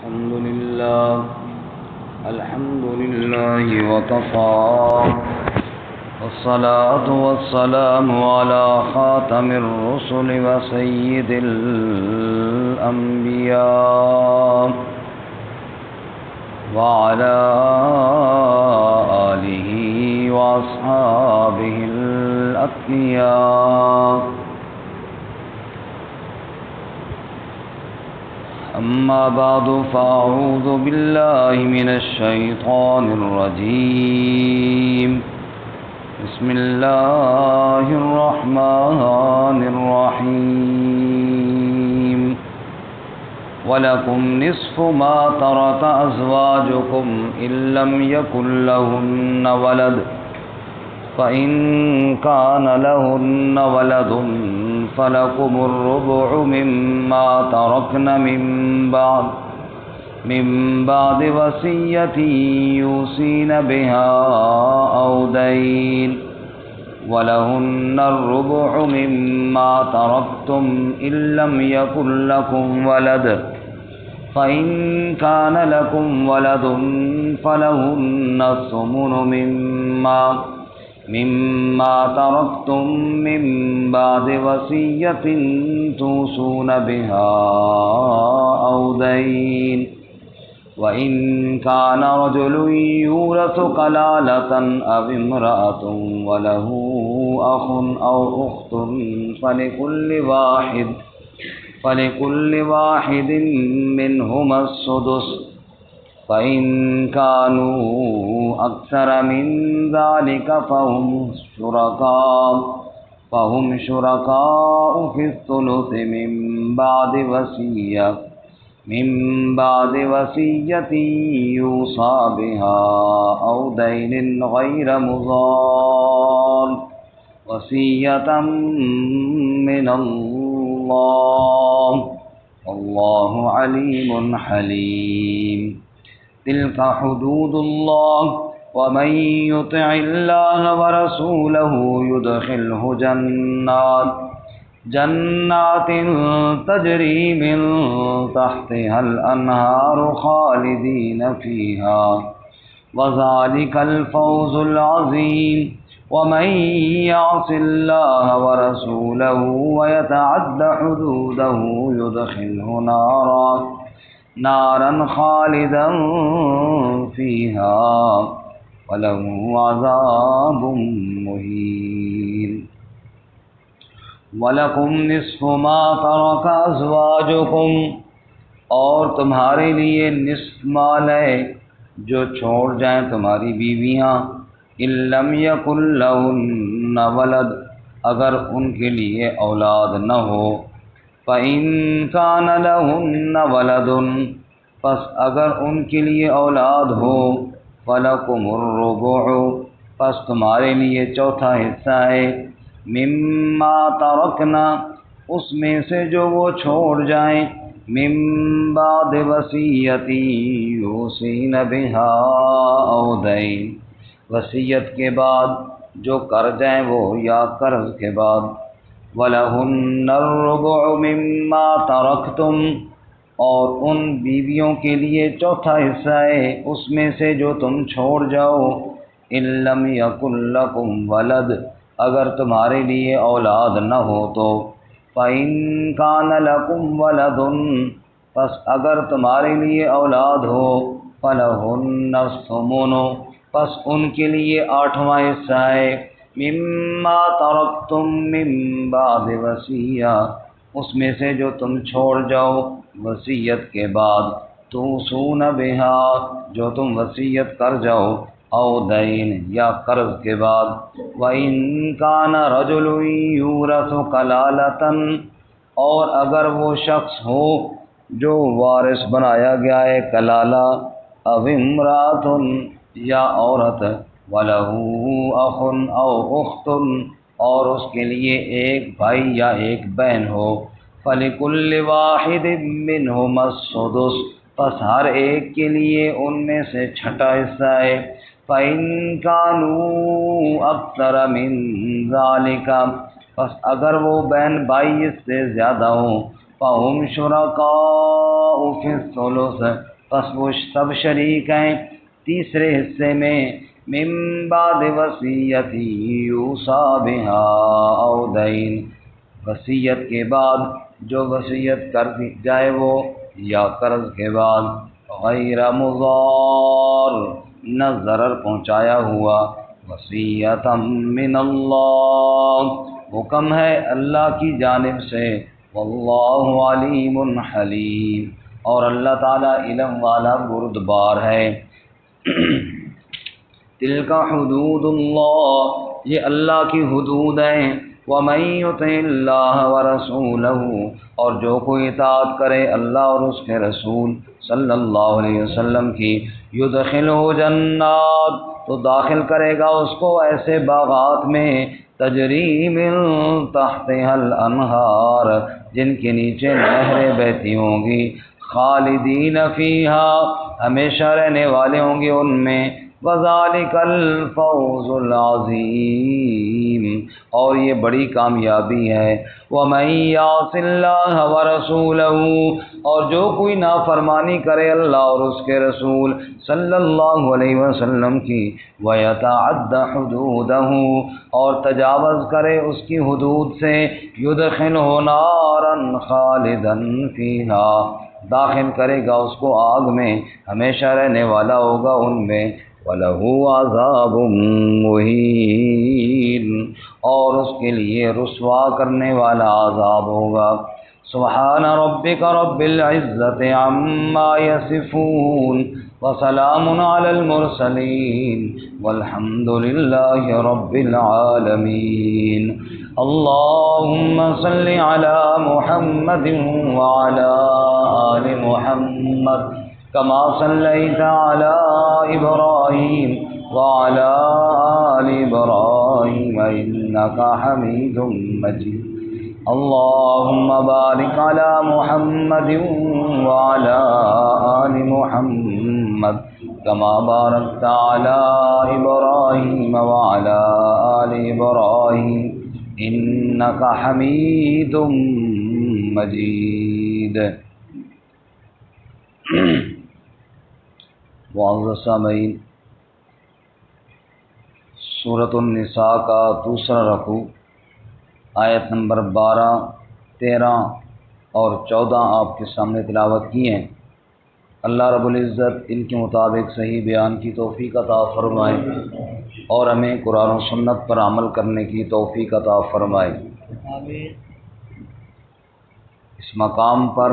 الحمد لله وكفى والصلاة والسلام على خاتم الرسل وسيد الأنبياء وعلى آله وأصحابه الأتقياء. أما بعد فأعوذ بالله من الشيطان الرجيم. بسم الله الرحمن الرحيم. ولكم نصف ما ترك أزواجكم إن لم يكن لهن ولد فإن كان لهن ولد فلكم الربع مما تركن من بعد وصية يوصين بها أو دين ولهن الربع مما تركتم إن لم يكن لكم ولد فإن كان لكم ولد فلهن الثمن مما تركتم من بعد وصية توصون بها أو دين وإن كان رجل يورث كلالة أو امرأة وله أخ أو أخت فلكل واحد منهما السدس فإن كانوا أكثر من ذلك فهم شركاء في الثلث من بعد وصية يوصى بها أو دين غير مضار وصية من الله والله عليم حليم. تلك حدود الله ومن يطع الله ورسوله يدخله جنات تجري من تحتها الأنهار خالدين فيها وذلك الفوز العظيم. ومن يعص الله ورسوله ويتعد حدوده يدخله نارا خالدا فيها وله عذاب مهين. وَلَكُمْ نِصْفُ مَا تَرَكَ أَزْوَاجُكُمْ اور تمہارے لیے نصف مال ہے جو چھوڑ جائیں تمہاری بیویاں. إِن لَّمْ يَكُن لَّهُنَّ وَلَدٌ اگر ان کے لیے اولاد نہ ہو. فَإِن كَانَ لَهُنَّ وَلَدٌ پس اگر ان کے لیے اولاد ہو. فَلَكُمُ الرُّبُعُ پس تمہارے لیے چوتھا حصہ ہے. مما ترکنا اس میں سے جو وہ چھوڑ جائیں. من بعد وصیت یوصین بہا او دین وصیت کے بعد جو کر جائیں وہ یا قرض کے بعد. وَلَهُنَّ الرُّبُعُ مِمَّا تَرَكْتُمْ اور ان بیویوں کے لیے چوتھا حصہ ہے اس میں سے جو تم چھوڑ جاؤ. إِن لَّمْ يَكُن لَّكُمْ وَلَدٌ اگر تمہارے لیے اولاد نہ ہو تو. فَإِن كَانَ لَكُمْ وَلَدٌ پس اگر تمہارے لیے اولاد ہو. فَلَهُنَّ الثُّمُنُ پس ان کے لیے آٹھواں حصہ ہے. مِمَّا تَرَكْتُم مِّن بَعْدِ وَصِيَّةٍ اس میں سے جو تم چھوڑ جاؤ وصیت کے بعد. توصون بہا جو تم وصیت کر جاؤ. او دین یا قرض کے بعد. وَإِن كَانَ رَجُلٌ يُورَثُ كَلَالَةً اور اگر وہ شخص ہو جو وارث بنایا گیا ہے کلالہ. او امرأۃ یا عورت. وَلَهُ أَخٌ أَوْ أُخْتٌ اور اس کے لیے ایک بھائی یا ایک بہن ہو. فَلِكُلِّ وَاحِدٍ مِّنْهُمَا السُّدُسُ پس ہر ایک کے لیے ان میں سے چھٹا حصہ ہے. فَإِن كَانُوا أَكْثَرَ مِن ذَلِكَ پس اگر وہ بہن بھائی اس سے زیادہ ہوں. فَهُمْ شُرَكَاءُ فِي الثُّلُثِ پس وہ سب شریک ہیں تیسرے حصے میں، من بعد وصیت یوصی بہا او دین، وصیت کے بعد جو وصیت کر دی جائے وہ، یا قرض کے بعد، غیر مضار، نہ ضرر پہنچایا ہوا، وصیۃ من اللہ، حکم ہے اللہ کی جانب سے، واللہ علیم حلیم، اور اللہ تعالیٰ علم والا بردبار ہے۔ تلک حدود اللہ، یہ اللہ کی حدود ہیں، ومن یطع اللہ ورسولہ، اور جو کوئی اطاعت کرے اللہ اور اس کے رسول صلی اللہ علیہ وسلم کی، یدخلہ جنات، تو داخل کرے گا اس کو ایسے باغات میں، تجری من تحتها الانہار، جن کے نیچے نہریں بہتی ہوں گی، خالدین فیہا، ہمیشہ رہنے والے ہوں گے ان میں، وذالک الفوز العظیم، اور یہ بڑی کامیابی ہے۔ ومن یعص اللہ ورسولہ، اور جو کوئی نافرمانی کرے اللہ اور اس کے رسول صلی اللہ علیہ وسلم کی، ویتعد حدودہ، اور تجاوز کرے اس کی حدود سے، یدخلہ نارا خالدا فیہا، داخل کرے گا اس کو آگ میں، ہمیشہ رہنے والا ہوگا ان میں، وَلَهُ عَذَابٌ مُّهِينٌ، اور اس کے لیے رسوا کرنے والا عذاب ہوگا۔ سبحان ربک رب العزت عما یصفون، وسلام علی المرسلین، والحمد للہ رب العالمین۔ اللہم صل علی محمد وعلی آل محمد، کما صلیت علی ابراہیم وعلی آل ابراہیم انک حمید مجید۔ اللہم بارک علی محمد وعلی آل محمد، کما بارکت علی ابراہیم وعلی آل ابراہیم انک حمید مجید۔ معزز سامعین، سورۃ النساء کا دوسرا رکوع آیت نمبر 12، 13 اور 14 آپ کے سامنے تلاوت کی ہیں۔ اللہ رب العزت ان کے مطابق صحیح بیان کی توفیق عطا فرمائے، اور ہمیں قرآن و سنت پر عمل کرنے کی توفیق عطا فرمائے۔ اس مقام پر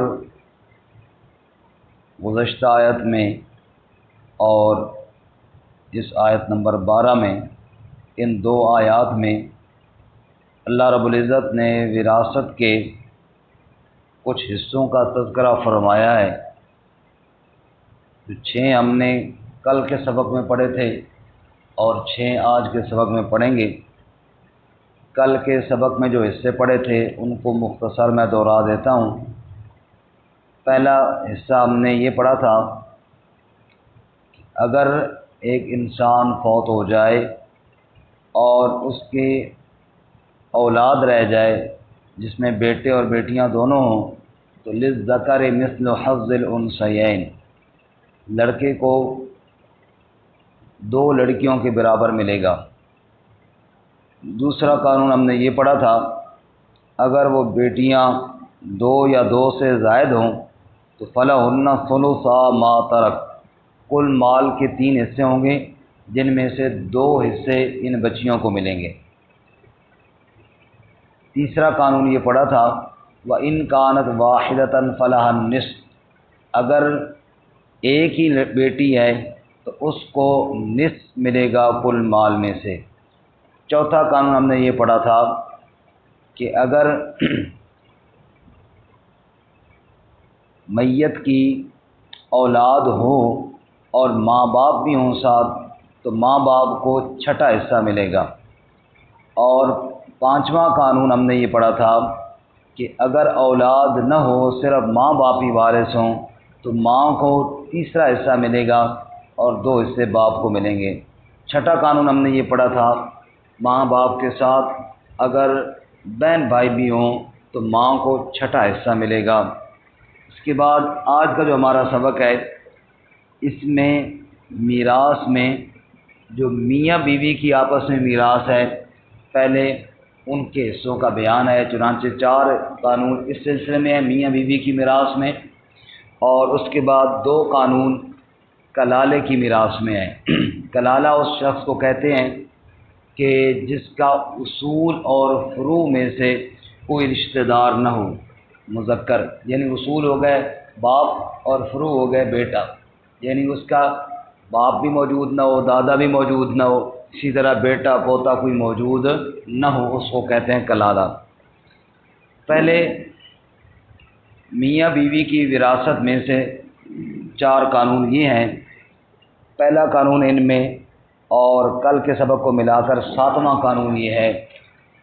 گزشتہ آیت میں اور اس آیت نمبر 12 میں، ان دو آیات میں اللہ رب العزت نے وراثت کے کچھ حصوں کا تذکرہ فرمایا ہے، جو 6 ہم نے کل کے سبق میں پڑھے تھے اور 6 آج کے سبق میں پڑھیں گے۔ کل کے سبق میں جو حصے پڑھے تھے ان کو مختصر میں دوہرا دیتا ہوں۔ پہلا حصہ ہم نے یہ پڑھا تھا کہ اگر ایک انسان فوت ہو جائے اور اس کے اولاد رہ جائے جس میں بیٹے اور بیٹیاں دونوں ہوں، تو للذکر مثل حظ الانثیین، لڑکے کو 2 لڑکیوں کے برابر ملے گا۔ دوسرا قانون ہم نے یہ پڑھا تھا، اگر وہ بیٹیاں 2 یا 2 سے زائد ہوں تو فلہن ثلثا ما ترک، کل مال کے 3 حصے ہوں گے، جن میں سے 2 حصے ان بچیوں کو ملیں گے۔ تیسرا قانون یہ پڑھا تھا، وَإِن كَانَتْ وَاحِدَةً فَلَهَا النِّصْفُ، اگر ایک ہی بیٹی ہے تو اس کو نصف ملے گا کل مال میں سے۔ چوتھا قانون ہم نے یہ پڑھا تھا کہ اگر میت کی اولاد ہو اور ماں باپ بھی ہوں ساتھ، تو ماں باپ کو 6واں حصہ ملے گا۔ اور 5واں قانون ہم نے یہ پڑھا تھا کہ اگر اولاد نہ ہو، صرف ماں باپ ہی وارث ہوں، تو ماں کو 3واں حصہ ملے گا اور 2 حصے باپ کو ملیں گے۔ 6واں قانون ہم نے یہ پڑھا تھا، ماں باپ کے ساتھ اگر بہن بھائی بھی ہوں تو ماں کو 6واں حصہ ملے گا۔ اس کے بعد آج کا جو ہمارا سبق ہے اس میں میراث میں جو میاں بیوی کی آپس میں میراث ہے، پہلے ان کے حصوں کا بیان ہے، چنانچہ 4 قانون اس سلسلے میں ہیں میاں بیوی کی میراث میں، اور اس کے بعد 2 قانون کلالے کی میراث میں ہیں۔ کلالہ اس شخص کو کہتے ہیں کہ جس کا اصول اور فروع میں سے کوئی رشتہ دار نہ ہو، مذکر، یعنی اصول ہو گئے باپ اور فروع ہو گئے بیٹا، یعنی اس کا باپ بھی موجود نہ ہو، دادا بھی موجود نہ ہو، اسی طرح بیٹا پوتا کوئی موجود نہ ہو، اس کو کہتے ہیں کلالہ۔ پہلے میاں بیوی کی وراثت میں سے 4 قانون یہ ہیں۔ پہلا قانون ان میں اور کل کے سبق کو ملا کر 7واں قانون یہ ہے،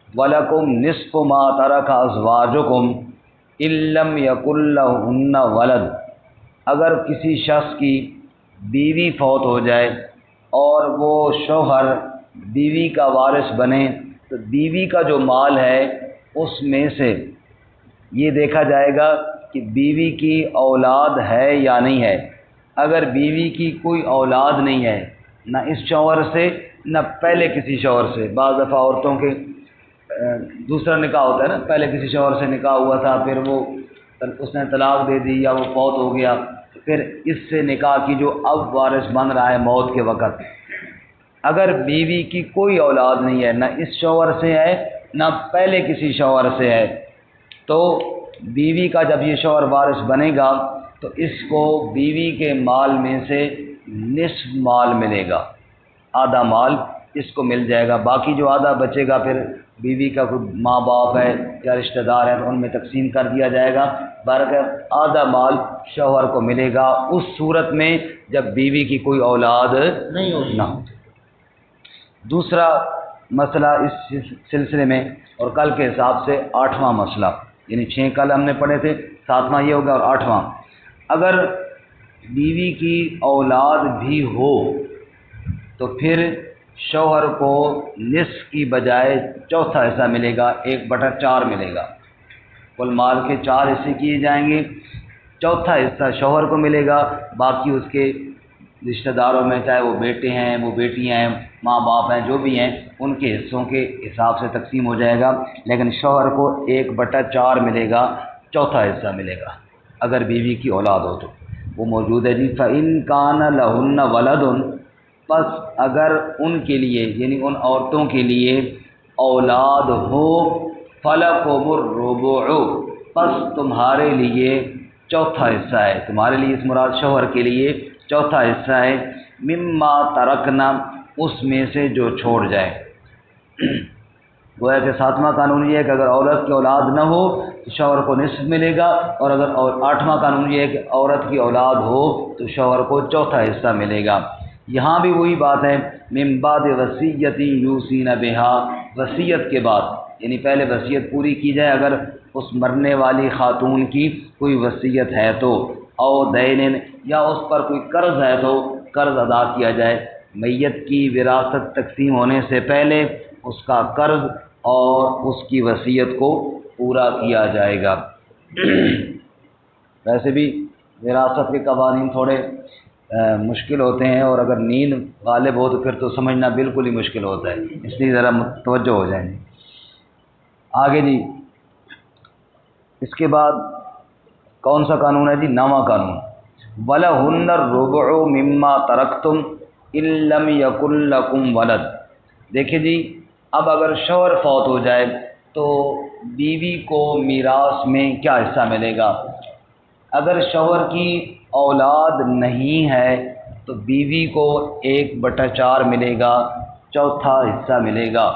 وَلَكُمْ نِصْفُ مَا تَرَكَ أَزْوَاجُكُمْ إِن لَّمْ يَكُن لَّهُنَّ وَلَدٌ۔ اگر کسی شخص کی بیوی فوت ہو جائے اور وہ شوہر بیوی کا وارث بنے تو بیوی کا جو مال ہے اس میں سے یہ دیکھا جائے گا کہ بیوی کی اولاد ہے یا نہیں ہے۔ اگر بیوی کی کوئی اولاد نہیں ہے، نہ اس شوہر سے نہ پہلے کسی شوہر سے، بعض دفعہ عورتوں کے دوسرا نکاح ہوتا ہے نا، پہلے کسی شوہر سے نکاح ہوا تھا، پھر وہ اس نے طلاق دے دی یا وہ فوت ہو گیا، پھر اس سے نکاح کی جو اب وارث بن رہا ہے موت کے وقت، اگر بیوی کی کوئی اولاد نہیں ہے، نہ اس شوہر سے ہے نہ پہلے کسی شوہر سے ہے، تو بیوی کا جب یہ شوہر وارث بنے گا تو اس کو بیوی کے مال میں سے نصف مال ملے گا، آدھا مال اس کو مل جائے گا، باقی جو آدھا بچے گا پھر بیوی کا کوئی ماں باپ ہے یا رشتہ دار ہے تو ان میں تقسیم کر دیا جائے گا، برابر آدھا مال شوہر کو ملے گا اس صورت میں جب بیوی کی کوئی اولاد نہیں ہو۔ دوسرا مسئلہ اس سلسلے میں اور کل کے حساب سے 8واں مسئلہ، یعنی 6 کل ہم نے پڑھے تھے، 7واں یہ ہوگا اور 8واں، اگر بیوی کی اولاد بھی ہو تو پھر شوہر کو نصف کی بجائے چوتھا حصہ ملے گا، 1/4 ملے گا، کل مال کے 4 حصے کیے جائیں گے، چوتھا حصہ شوہر کو ملے گا، باقی اس کے رشتہ داروں میں چاہے وہ بیٹے ہیں، وہ بیٹیاں ہیں، ماں باپ ہیں، جو بھی ہیں ان کے حصوں کے حساب سے تقسیم ہو جائے گا، لیکن شوہر کو 1/4 ملے گا، چوتھا حصہ ملے گا اگر بیوی کی اولاد ہو تو وہ موجود ہے جی۔ فَإِن كَانَ لَهُنَّ وَلَدٌ، پس اگر ان کے لیے یعنی ان عورتوں کے لیے اولاد ہو، فَلَكُمُ الرُّبُعُ، پس تمہارے لیے چوتھا حصہ ہے، تمہارے لیے اس مراد شوہر کے لیے چوتھا حصہ ہے، مما ترکنا، اس میں سے جو چھوڑ جائے۔ گویا کہ 7واں قانون یہ ہے کہ اگر عورت کی اولاد نہ ہو تو شوہر کو نصف ملے گا، اور اگر 8واں قانون یہ ہے کہ عورت کی اولاد ہو تو شوہر کو چوتھا حصہ ملے گا۔ یہاں بھی وہی بات ہے، من بعد وصیت یوصین بہا، وصیت کے بعد، یعنی پہلے وصیت پوری کی جائے اگر اس مرنے والی خاتون کی کوئی وصیت ہے تو، او دین، یا اس پر کوئی قرض ہے تو قرض ادا کیا جائے، میت کی وراثت تقسیم ہونے سے پہلے اس کا قرض اور اس کی وصیت کو پورا کیا جائے گا۔ ویسے بھی وراثت کے قوانین تھوڑے مشکل ہوتے ہیں، اور اگر نیند غالب ہو تو پھر تو سمجھنا بالکل ہی مشکل ہوتا ہے، اس لیے ذرا متوجہ ہو جائیں۔ آگے جی اس کے بعد کون سا قانون ہے جی؟ 9واں قانون، وَلَهُنَّ الرُّبُعُ مِمَّا تَرَكْتُمْ إِن لَّمْ يَكُن لَّكُمْ وَلَدٌ۔ دیکھیں جی، اب اگر شوہر فوت ہو جائے تو بیوی کو میراث میں کیا حصہ ملے گا؟ اگر شوہر کی اولاد نہیں ہے تو بیوی کو 1/4 ملے گا، چوتھا حصہ ملے گا،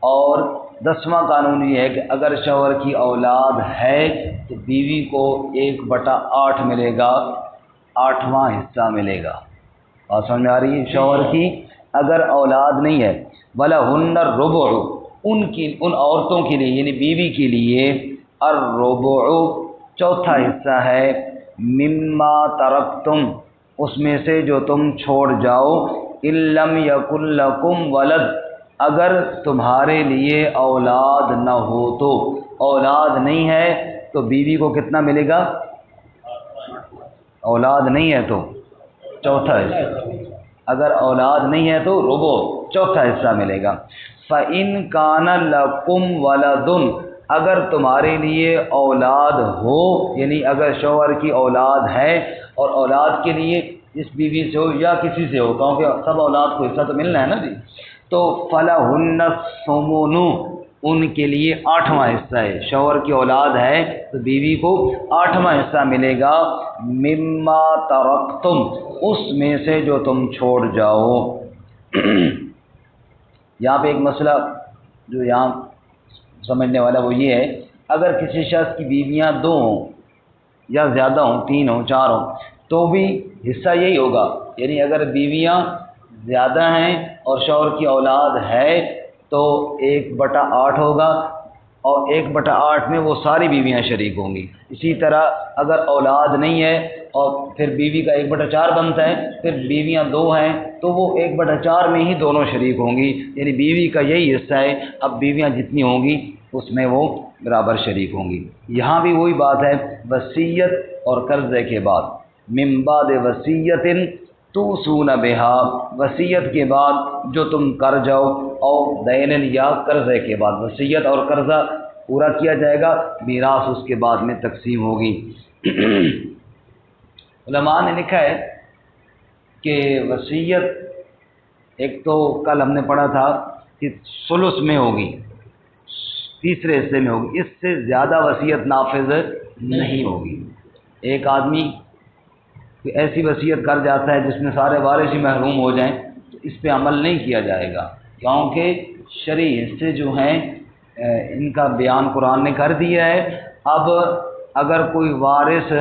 اور 10واں قانون یہ ہے کہ اگر شوہر کی اولاد ہے تو بیوی کو 1/8 ملے گا، 8واں حصہ ملے گا۔ بات سمجھ میں آ رہی ہے؟ شوہر کی اگر اولاد نہیں ہے، وَلَهُنَّ الرُّبُعُ، ان عورتوں کے لیے یعنی بیوی کے لیے الرُّبُعُ چوتھا حصہ ہے، مما ترکتم، اس میں سے جو تم چھوڑ جاؤ، ان لم یکن لکم ولد، اگر تمہارے لیے اولاد نہ ہو تو، اولاد نہیں ہے تو بیوی کو کتنا ملے گا؟ اولاد نہیں ہے تو چوتھا حصہ، اگر اولاد نہیں ہے تو ربع چوتھا حصہ ملے گا۔ فَإِن كَانَ لَكُمْ وَلَدٌ، اگر تمہارے لیے اولاد ہو، یعنی اگر شوہر کی اولاد ہے اور اولاد کے لیے اس بیوی سے ہو یا کسی سے ہو، کیونکہ سب اولاد کو حصہ تو ملنا ہے نا جی، تو فَلَهُنَّ الثُّمُنُ، ان کے لیے 8واں حصہ ہے۔ شوہر کی اولاد ہے تو بیوی کو 8واں حصہ ملے گا، مما ترکتم، اس میں سے جو تم چھوڑ جاؤ۔ یہاں پہ ایک مسئلہ جو یہاں سمجھنے والا وہ یہ ہے، اگر کسی شخص کی بیویاں 2 ہوں یا زیادہ ہوں، 3 ہوں، 4 ہوں، تو بھی حصہ یہی ہوگا، یعنی اگر بیویاں زیادہ ہیں اور شوہر کی اولاد ہے تو 1/8 ہوگا، اور 1/8 میں وہ ساری بیویاں شریک ہوں گی۔ اسی طرح اگر اولاد نہیں ہے اور پھر بیوی کا 1/4 بنتا ہے، پھر بیویاں 2 ہیں تو وہ 1/4 میں ہی دونوں شریک ہوں گی، یعنی بیوی کا یہی حصہ ہے، اب بیویاں جتنی ہوں گی اس میں وہ برابر شریک ہوں گی۔ یہاں بھی وہی بات ہے، وصیت اور قرضے کے بعد، من بعد وصیت توصون بہا، وصیت کے بعد جو تم کر جاؤ، اور دین یا قرضے کے بعد، وصیت اور قرضہ پورا کیا جائے گا، میراث اس کے بعد میں تقسیم ہوگی۔ علماء نے لکھا ہے کہ وصیت ایک تو کل ہم نے پڑھا تھا کہ ثلث میں ہوگی، تیسرے حصے میں ہوگی، اس سے زیادہ وصیت نافذ نہیں ہوگی۔ ایک آدمی ایسی وصیت کر جاتا ہے جس میں سارے وارث ہی محروم ہو جائیں تو اس پہ عمل نہیں کیا جائے گا، کیونکہ شرعی حصے جو ہیں ان کا بیان قرآن نے کر دیا ہے۔ اب اگر کوئی وارث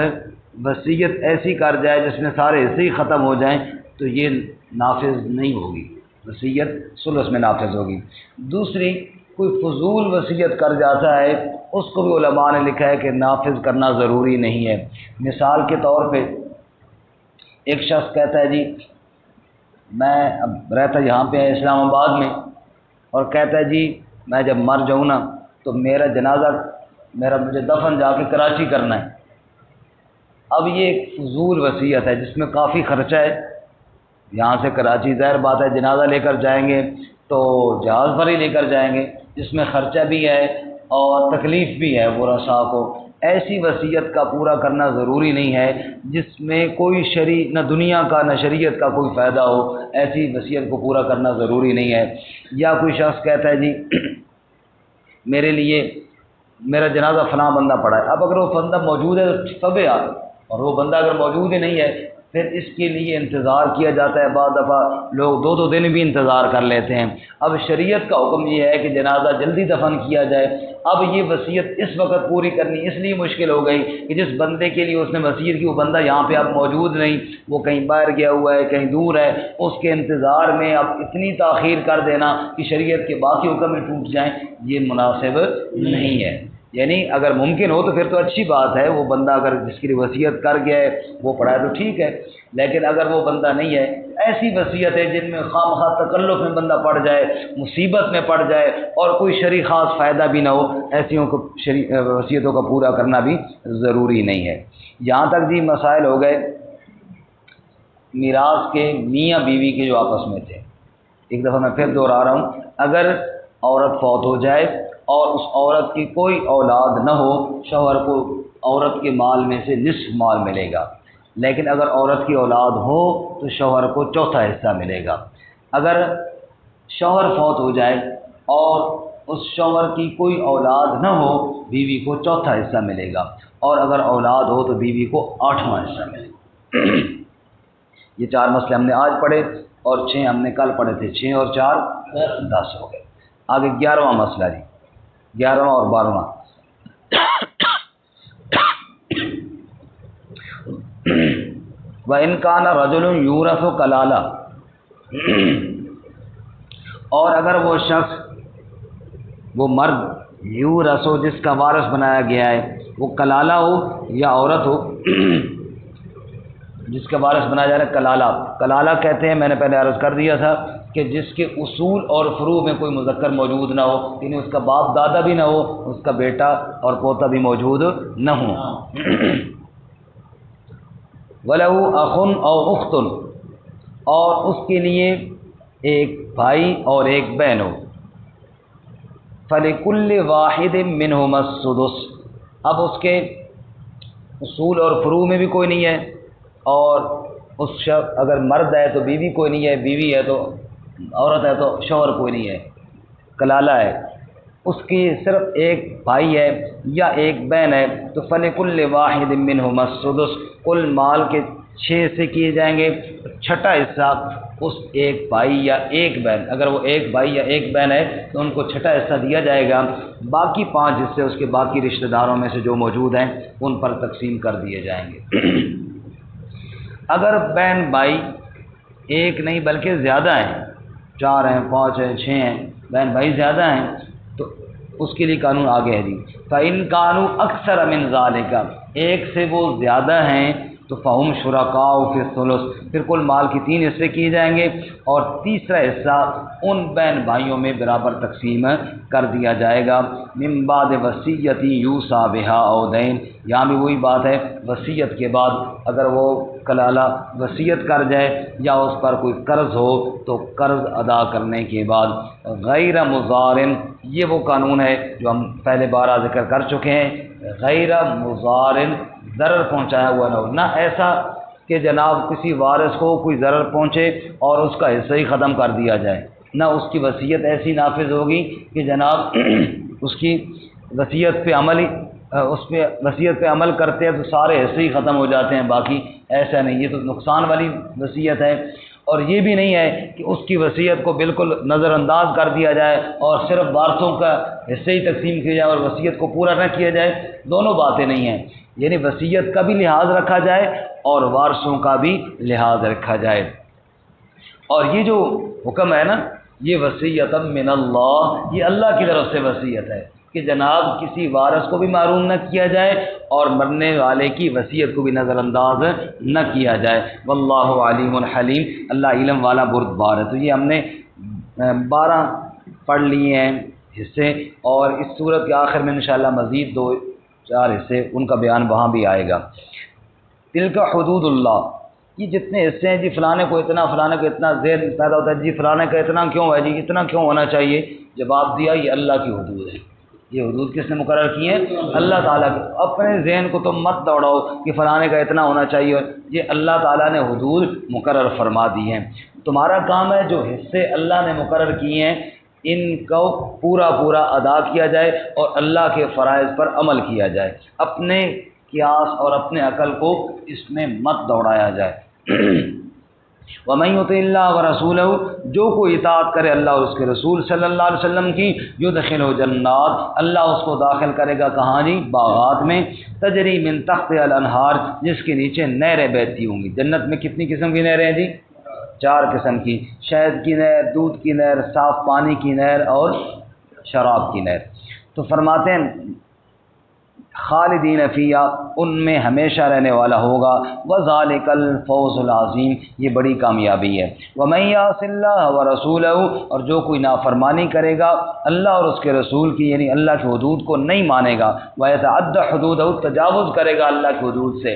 وصیت ایسی کر جائے جس میں سارے حصے ہی ختم ہو جائیں تو یہ نافذ نہیں ہوگی، وصیت ثلث میں نافذ ہوگی۔ دوسری، کوئی فضول وصیت کر جاتا ہے، اس کو بھی علماء نے لکھا ہے کہ نافذ کرنا ضروری نہیں ہے۔ مثال کے طور پہ ایک شخص کہتا ہے جی میں اب رہتا یہاں پہ ہے اسلام آباد میں، اور کہتا ہے جی میں جب مر جاؤں نا تو میرا جنازہ مجھے دفن جا کے کراچی کرنا ہے۔ اب یہ ایک فضول وصیت ہے جس میں کافی خرچہ ہے، یہاں سے کراچی ظاہر بات ہے جنازہ لے کر جائیں گے تو جہاز پر ہی لے کر جائیں گے، جس میں خرچہ بھی ہے اور تکلیف بھی ہے ورثاء کو۔ ایسی وصیت کا پورا کرنا ضروری نہیں ہے جس میں کوئی نہ دنیا کا نہ شریعت کا کوئی فائدہ ہو، ایسی وصیت کو پورا کرنا ضروری نہیں ہے۔ یا کوئی شخص کہتا ہے جی میرے لیے میرا جنازہ فلاں بندہ پڑا ہے، اب اگر وہ بندہ موجود ہے تو سب یار، اور وہ بندہ اگر موجود ہی نہیں ہے پھر اس کے لیے انتظار کیا جاتا ہے، بعض دفعہ لوگ 2 دن بھی انتظار کر لیتے ہیں۔ اب شریعت کا حکم یہ ہے کہ جنازہ جلدی دفن کیا جائے۔ اب یہ وصیت اس وقت پوری کرنی اس لیے مشکل ہو گئی کہ جس بندے کے لیے اس نے وصیت کی وہ بندہ یہاں پہ اب موجود نہیں، وہ کہیں باہر گیا ہوا ہے، کہیں دور ہے، اس کے انتظار میں اب اتنی تاخیر کر دینا کہ شریعت کے باقی حکم ہی ٹوٹ جائیں، یہ مناسب نہیں ہے۔ یعنی اگر ممکن ہو تو پھر تو اچھی بات ہے، وہ بندہ اگر جس کی وصیت کر گیا ہے وہ پڑھا ہے تو ٹھیک ہے، لیکن اگر وہ بندہ نہیں ہے، ایسی وصیت ہے جن میں خواہ تکلف میں بندہ پڑ جائے، مصیبت میں پڑ جائے اور کوئی شرعی خاص فائدہ بھی نہ ہو، ایسیوں کو وصیتوں کا پورا کرنا بھی ضروری نہیں ہے۔ یہاں تک جی مسائل ہو گئے میراث کے میاں بیوی کے جو آپس میں تھے۔ ایک دفعہ میں پھر دوہرا رہا ہوں، اگر عورت فوت ہو جائے اور اس عورت کی کوئی اولاد نہ ہو، شوہر کو عورت کے مال میں سے نصف مال ملے گا، لیکن اگر عورت کی اولاد ہو تو شوہر کو چوتھا حصہ ملے گا۔ اگر شوہر فوت ہو جائے اور اس شوہر کی کوئی اولاد نہ ہو، بیوی کو چوتھا حصہ ملے گا، اور اگر اولاد ہو تو بیوی کو 8واں حصہ ملے گا۔ یہ 4 مسئلے ہم نے آج پڑھے اور 6 ہم نے کل پڑھے تھے، 6 اور 4 10 ہو گئے۔ آگے 11واں مسئلہ جی، 11واں اور 12واں۔ وَإِنْ كَانَ رَجُلٌ يُورَثُ كَلَالَةً، اور اگر وہ شخص، وہ مرد یورث جس کا وارث بنایا گیا ہے، وہ کلالہ ہو یا عورت ہو جس کا وارث بنایا جا رہا ہے، کلالہ کہتے ہیں، میں نے پہلے عرض کر دیا تھا کہ جس کے اصول اور فروع میں کوئی مذکر موجود نہ ہو، یعنی اس کا باپ دادا بھی نہ ہو، اس کا بیٹا اور پوتا بھی موجود نہ ہوں۔ وَلَهُ أَخٌ أَوْ أُخْتٌ، اور اس کے لیے ایک بھائی اور ایک بہن ہو، فَلِكُلِّ وَاحِدٍ مِّنْهُمَا السُّدُسُ، اب اس کے اصول اور فروع میں بھی کوئی نہیں ہے، اور اس شخص اگر مرد ہے تو بیوی کوئی نہیں ہے، بیوی ہے تو عورت ہے تو شوہر کوئی نہیں ہے، کلالہ ہے، اس کی صرف ایک بھائی ہے یا ایک بہن ہے، تو فَلِكُلِّ وَاحِدٍ مِّنْهُمَا السُّدُسُ، کل مال کے 6 حصے کیے جائیں گے، چھٹا حصہ اس ایک بھائی یا ایک بہن، اگر وہ ایک بھائی یا ایک بہن ہے تو ان کو چھٹا حصہ دیا جائے گا، باقی 5 حصے اس کے باقی رشتہ داروں میں سے جو موجود ہیں ان پر تقسیم کر دیے جائیں گے۔ اگر بہن بھائی ایک نہیں بلکہ زیادہ ہیں، 4 ہیں، 5 ہیں، 6 ہیں، بہن بھائی زیادہ ہیں، تو اس کے لیے قانون آگے ہے جی، فَإِن كَانُوا أَكْثَرَ مِنْ ذَلِكَ، ایک سے وہ زیادہ ہیں تو فَهُمْ شُرَكَاءُ فِي الثُّلُثِ، پھر کل مال کی 3 حصے کیے جائیں گے، اور تیسرا حصہ ان بہن بھائیوں میں برابر تقسیم کر دیا جائے گا، من بعد وصیت یوصی بہا او دین، یہاں بھی وہی بات ہے، وصیت کے بعد اگر وہ کلالہ وصیت کر جائے یا اس پر کوئی قرض ہو تو قرض ادا کرنے کے بعد، غیر مضارن، یہ وہ قانون ہے جو ہم پہلے بارہ ذکر کر چکے ہیں، غیر مضارن، ضرر پہنچایا ہوا نہ ہو، نہ ایسا کہ جناب کسی وارث کو کوئی ضرر پہنچے اور اس کا حصہ ہی ختم کر دیا جائے، نہ اس کی وصیت ایسی نافذ ہوگی کہ جناب اس کی وصیت پہ عمل ہی اس پہ وصیت پہ عمل کرتے ہیں تو سارے حصے ہی ختم ہو جاتے ہیں، باقی ایسا نہیں، یہ تو نقصان والی وصیت ہے۔ اور یہ بھی نہیں ہے کہ اس کی وصیت کو بالکل نظر انداز کر دیا جائے اور صرف وارثوں کا حصے ہی تقسیم کیا جائے اور وصیت کو پورا نہ کیا جائے، دونوں باتیں نہیں ہیں، یعنی وصیت کا بھی لحاظ رکھا جائے اور وارثوں کا بھی لحاظ رکھا جائے۔ اور یہ جو حکم ہے نا، یہ وصیت من اللہ، یہ اللہ کی طرف سے وصیت ہے کہ جناب کسی وارث کو بھی معروم نہ کیا جائے اور مرنے والے کی وصیت کو بھی نظر انداز نہ کیا جائے، واللہ علیم حلیم، اللہ علم والا بردبار ہے۔ تو یہ ہم نے 12 پڑھ لیے ہیں حصے، اور اس صورت کے آخر میں انشاءاللہ مزید 2-4 حصے ان کا بیان وہاں بھی آئے گا۔ تلک حدود اللہ، یہ جتنے حصے ہیں جی، فلانے کو اتنا، فلانے کو اتنا، ذہن پیدا ہوتا ہے جی فلانے کا اتنا کیوں ہے جی، اتنا کیوں ہونا چاہیے، جواب دیا یہ اللہ کی حدود ہے۔ یہ حدود کس نے مقرر کی ہیں؟ اللہ تعالیٰ کے۔ اپنے ذہن کو تم مت دوڑاؤ کہ فلانے کا اتنا ہونا چاہیے، یہ اللہ تعالیٰ نے حدود مقرر فرما دی ہیں۔ تمہارا کام ہے جو حصے اللہ نے مقرر کیے ہیں ان کو پورا پورا ادا کیا جائے اور اللہ کے فرائض پر عمل کیا جائے، اپنے قیاس اور اپنے عقل کو اس میں مت دوڑایا جائے۔ وَمَن يُطِعِ اللَّهَ وَرَسُولَهُ، جو کوئی اطاعت کرے اللہ اور اس کے رسول صلی اللہ علیہ وسلم کی، يُدْخِلْهُ جنات، اللہ اس کو داخل کرے گا کہاں جی؟ باغات میں، تجری من تحتها الانہار، جس کے نیچے نہریں بہتی ہوں گی۔ جنت میں کتنی قسم کی نہریں ہیں جی؟ 4 قسم کی، شہد کی نہر، دودھ کی نہر، صاف پانی کی نہر اور شراب کی نہر۔ تو فرماتے ہیں خالدین فیہا، ان میں ہمیشہ رہنے والا ہوگا، وذالک الفوز العظیم، یہ بڑی کامیابی ہے۔ ومن یعص اللہ ورسولہ، اور جو کوئی نافرمانی کرے گا اللہ اور اس کے رسول کی، یعنی اللہ کی حدود کو نہیں مانے گا، ویتعد حدودہ، تجاوز کرے گا اللہ کی حدود سے،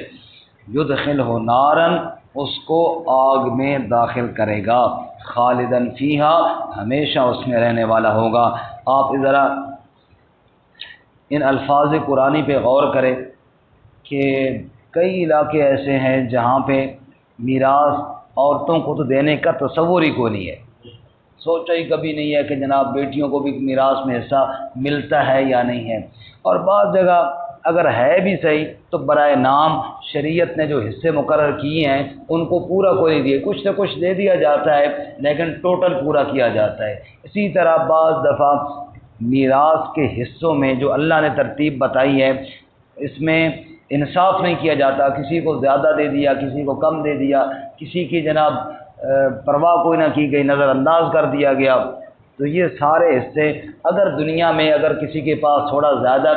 یدخلہ نارا، اس کو آگ میں داخل کرے گا، خالدن فیہا، ہمیشہ اس میں رہنے والا ہوگا۔ آپ ذرا ان الفاظ قرآنی پہ غور کریں کہ کئی علاقے ایسے ہیں جہاں پہ میراث عورتوں کو تو دینے کا تصور ہی کوئی نہیں ہے، سوچا ہی کبھی نہیں ہے کہ جناب بیٹیوں کو بھی میراث میں حصہ ملتا ہے یا نہیں ہے، اور بعض جگہ اگر ہے بھی صحیح تو برائے نام شریعت نے جو حصے مقرر کیے ہیں ان کو پورا کوئی نہیں دیے، کچھ نہ کچھ دے دیا جاتا ہے لیکن ٹوٹل پورا کیا جاتا ہے۔ اسی طرح بعض دفعہ میراث کے حصوں میں جو اللہ نے ترتیب بتائی ہے اس میں انصاف نہیں کیا جاتا، کسی کو زیادہ دے دیا، کسی کو کم دے دیا، کسی کی جناب پرواہ کوئی نہ کی گئی، نظر انداز کر دیا گیا۔ تو یہ سارے حصے اگر دنیا میں اگر کسی کے پاس تھوڑا زیادہ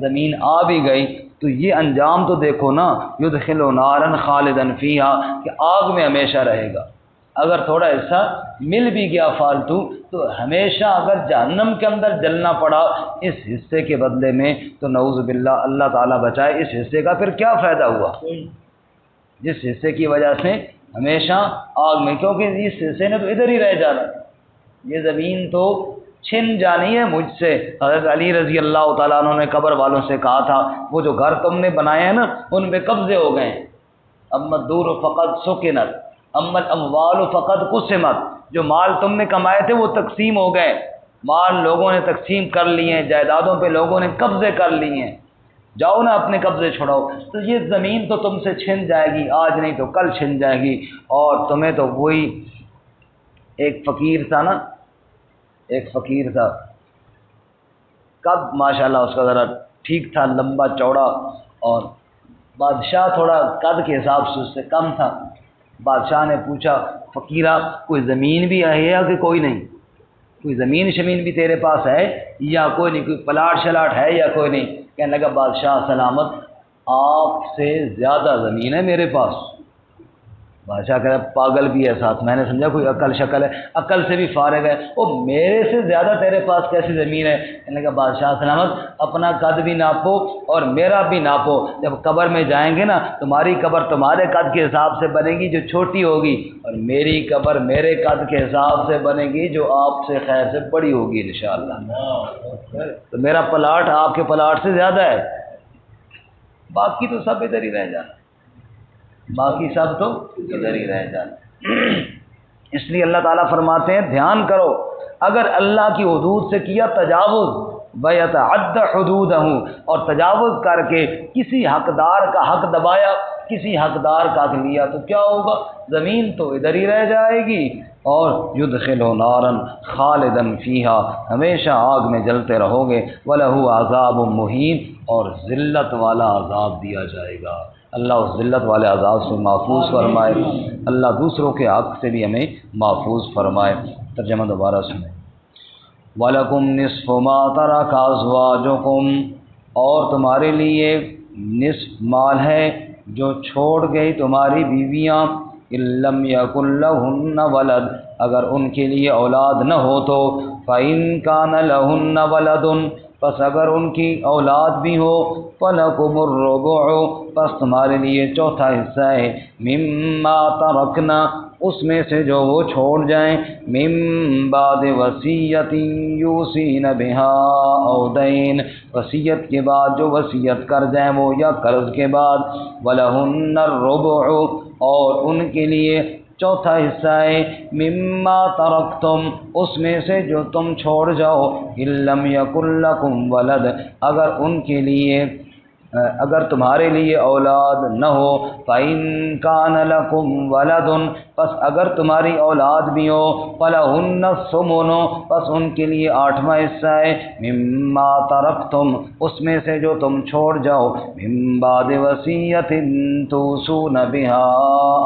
زمین آ بھی گئی تو یہ انجام تو دیکھو نا، یدخلہ نارا خالدن فیہا، کہ آگ میں ہمیشہ رہے گا۔ اگر تھوڑا حصہ مل بھی گیا فالتو تو ہمیشہ اگر جہنم کے اندر جلنا پڑا اس حصے کے بدلے میں تو نعوذ باللہ، اللہ تعالیٰ بچائے، اس حصے کا پھر کیا فائدہ ہوا؟ جس حصے کی وجہ سے ہمیشہ آگ میں، کیونکہ اس حصے نے تو ادھر ہی رہ جانا، یہ زمین تو چھن جانی ہے مجھ سے۔ حضرت علی رضی اللہ تعالیٰ عنہ نے قبر والوں سے کہا تھا وہ جو گھر تم نے بنائے ہیں نا ان پہ قبضے ہو گئے ہیں، اما الدور فقط سکنت اما الاموال فقط قسمت، جو مال تم نے کمائے تھے وہ تقسیم ہو گئے، مال لوگوں نے تقسیم کر لیے ہیں، جائیدادوں پہ لوگوں نے قبضے کر لیے ہیں، جاؤ نا اپنے قبضے چھڑاؤ۔ تو یہ زمین تو تم سے چھن جائے گی، آج نہیں تو کل چھن جائے گی، اور تمہیں تو وہی ایک فقیر تھا نا، ایک فقیر تھا، قد ماشاءاللہ اس کا ذرا ٹھیک تھا، لمبا چوڑا، اور بادشاہ تھوڑا قد کے حساب سے اس سے کم تھا۔ بادشاہ نے پوچھا فقیرہ کوئی زمین بھی ہے یا کہ کوئی نہیں، کوئی زمین شمین بھی تیرے پاس ہے یا کوئی نہیں، کوئی پلاٹ شلاٹ ہے یا کوئی نہیں؟ کہنے لگا بادشاہ سلامت آپ سے زیادہ زمین ہے میرے پاس۔ بادشاہ کہہ رہا پاگل بھی ہے ساتھ، میں نے سمجھا کوئی عقل شکل ہے، عقل سے بھی فارغ ہے، وہ میرے سے زیادہ تیرے پاس کیسی زمین ہے؟ کہنے لگا بادشاہ سلامت اپنا قد بھی ناپو اور میرا بھی ناپو، جب قبر میں جائیں گے نا تمہاری قبر تمہارے قد کے حساب سے بنے گی جو چھوٹی ہوگی، اور میری قبر میرے قد کے حساب سے بنے گی جو آپ سے خیر سے بڑی ہوگی انشاءاللہ۔ تو میرا پلاٹ آپ کے پلاٹ سے زیادہ ہے، باقی تو سب ادھر ہی رہ جانا، باقی سب تو ادھر ہی رہ جانا۔ اس لیے اللہ تعالیٰ فرماتے ہیں دھیان کرو، اگر اللہ کی حدود سے کیا تجاوز وَيَتَعَدَّ حُدُودَهُ، اور تجاوز کر کے کسی حقدار کا حق دبایا، کسی حقدار کا حق لیا، تو کیا ہوگا؟ زمین تو ادھر ہی رہ جائے گی، اور يُدْخِلُ نَارًا خَالِدًا فِيهَا، ہمیشہ آگ میں جلتے رہو گے، وَلَهُ عَذَابٌ مُهِينٌ، اور ذلت والا عذاب دیا جائے گا۔ اللہ اس ذلت والے عذاب سے محفوظ فرمائے، اللہ دوسروں کے حق سے بھی ہمیں محفوظ فرمائے۔ ترجمہ دوبارہ سنیں۔ وَلَكُمْ نِصْفُ مَا تَرَكَ أَزْوَاجُكُمْ، اور تمہارے لیے نصف مال ہے جو چھوڑ گئی تمہاری بیویاں، إِن لَّمْ يَكُن لَّهُنَّ وَلَدٌ، اگر ان کے لیے اولاد نہ ہو تو، فَإِن كَانَ لَهُنَّ وَلَدٌ، پس اگر ان کی اولاد بھی ہو، فَلَكُمُ الرُّبُعُ، پس تمہارے لیے چوتھا حصہ ہے، مِمَّا تَرَكْنَا، اس میں سے جو وہ چھوڑ جائیں، مِن بَعْدِ وَصِيَّةٍ يُوصِينَ بِهَا أَوْ دَيْنٍ، وصیت کے بعد جو وصیت کر جائیں وہ یا قرض کے بعد، وَلَهُنَّ الرُّبُعُ، اور ان کے لیے چوتھا حصہ ہے، مما ترکتم، اس میں سے جو تم چھوڑ جاؤ، إن لم يكن لكم ولد، اگر ان کے لیے اگر تمہارے لیے اولاد نہ ہو، فَإِن كَانَ لَكُمْ وَلَدٌ، پس اگر تمہاری اولاد بھی ہو، فَلَهُنَّ الثُّمُنُ، پس ان کے لیے آٹھواں حصہ ہے، مما ترکتم، اس میں سے جو تم چھوڑ جاؤ، من بعد وصیۃ توصون بها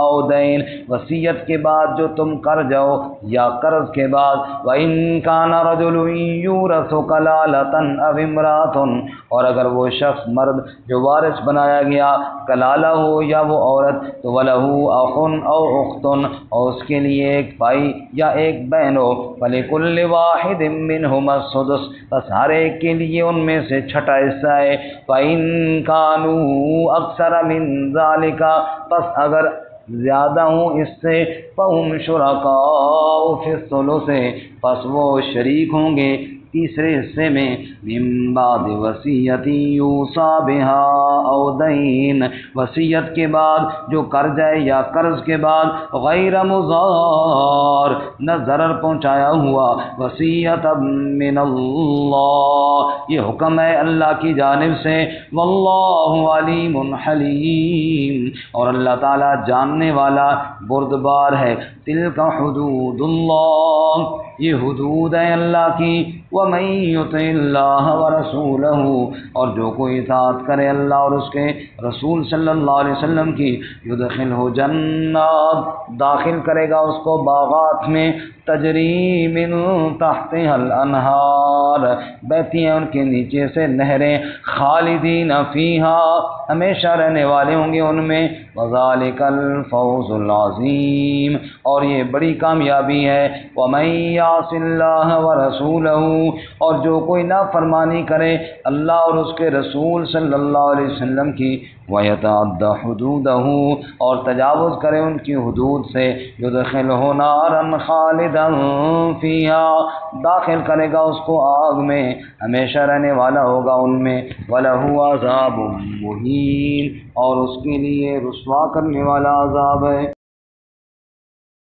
أو دین، وصیت کے بعد جو تم کر جاؤ یا قرض کے بعد، وَإِن كَانَ رَجُلٌ يُورَثُ كَلَالَةً أَوْ امْرَأَةٌ، اور اگر وہ شخص مرد جو وارث بنایا گیا کلالہ ہو یا وہ عورت، تو وَلَهُ أَخٌ أَوْ أُخْتٌ، اور اس کے لیے ایک بھائی یا ایک بہن ہو، فَلِكُلِّ وَاحِدٍ مِّنْهُمَا السُّدُسُ، بس ہر ایک کے لیے ان میں سے چھٹا حصہ ہے، فَإِن كَانُوا أَكْثَرَ مِن ذَلِكَ، پس اگر زیادہ ہوں اس سے، فَهُمْ شُرَكَاءُ فِي الثُّلُثِ، پس وہ شریک ہوں گے تیسرے حصے میں، من بعد وصیۃ یوصی بها أو دین، وصیت کے بعد جو کر جائے یا قرض کے بعد، غیر مضار، نہ ضرر پہنچایا ہوا، وصیۃ من اللہ، یہ حکم ہے اللہ کی جانب سے، واللہ علیم حلیم، اور اللہ تعالیٰ جاننے والا بردبار ہے۔ تلک حدود اللہ، یہ حدود ہے اللہ کی، وَمَن يُطِعِ اللَّهَ وَرَسُولَهُ، اور جو کوئی اطاعت کرے اللہ اور اس کے رسول صلی اللہ علیہ وسلم کی، يُدْخِلْهُ جنات، داخل کرے گا اس کو باغات میں، تجری من تحتها الانہار، بہتی ہیں ان کے نیچے سے نہریں، خالدین فیہا، ہمیشہ رہنے والے ہوں گے ان میں، وذالک الفوز العظیم، اور یہ بڑی کامیابی ہے، ومن یعص اللہ ورسولہ، اور جو کوئی نافرمانی کرے اللہ اور اس کے رسول صلی اللہ علیہ وسلم کی، وَيَتَعَدَّ حُدُودَهُ، اور تجاوز کرے ان کی حدود سے، يُدْخِلْهُ نَارًا خَالِدًا فِيهَا، داخل کرے گا اس کو آگ میں، ہمیشہ رہنے والا ہوگا ان میں، وَلَهُ عَذَابٌ مُهِينٌ، اور اس کے لیے رسوا کرنے والا عذاب ہے۔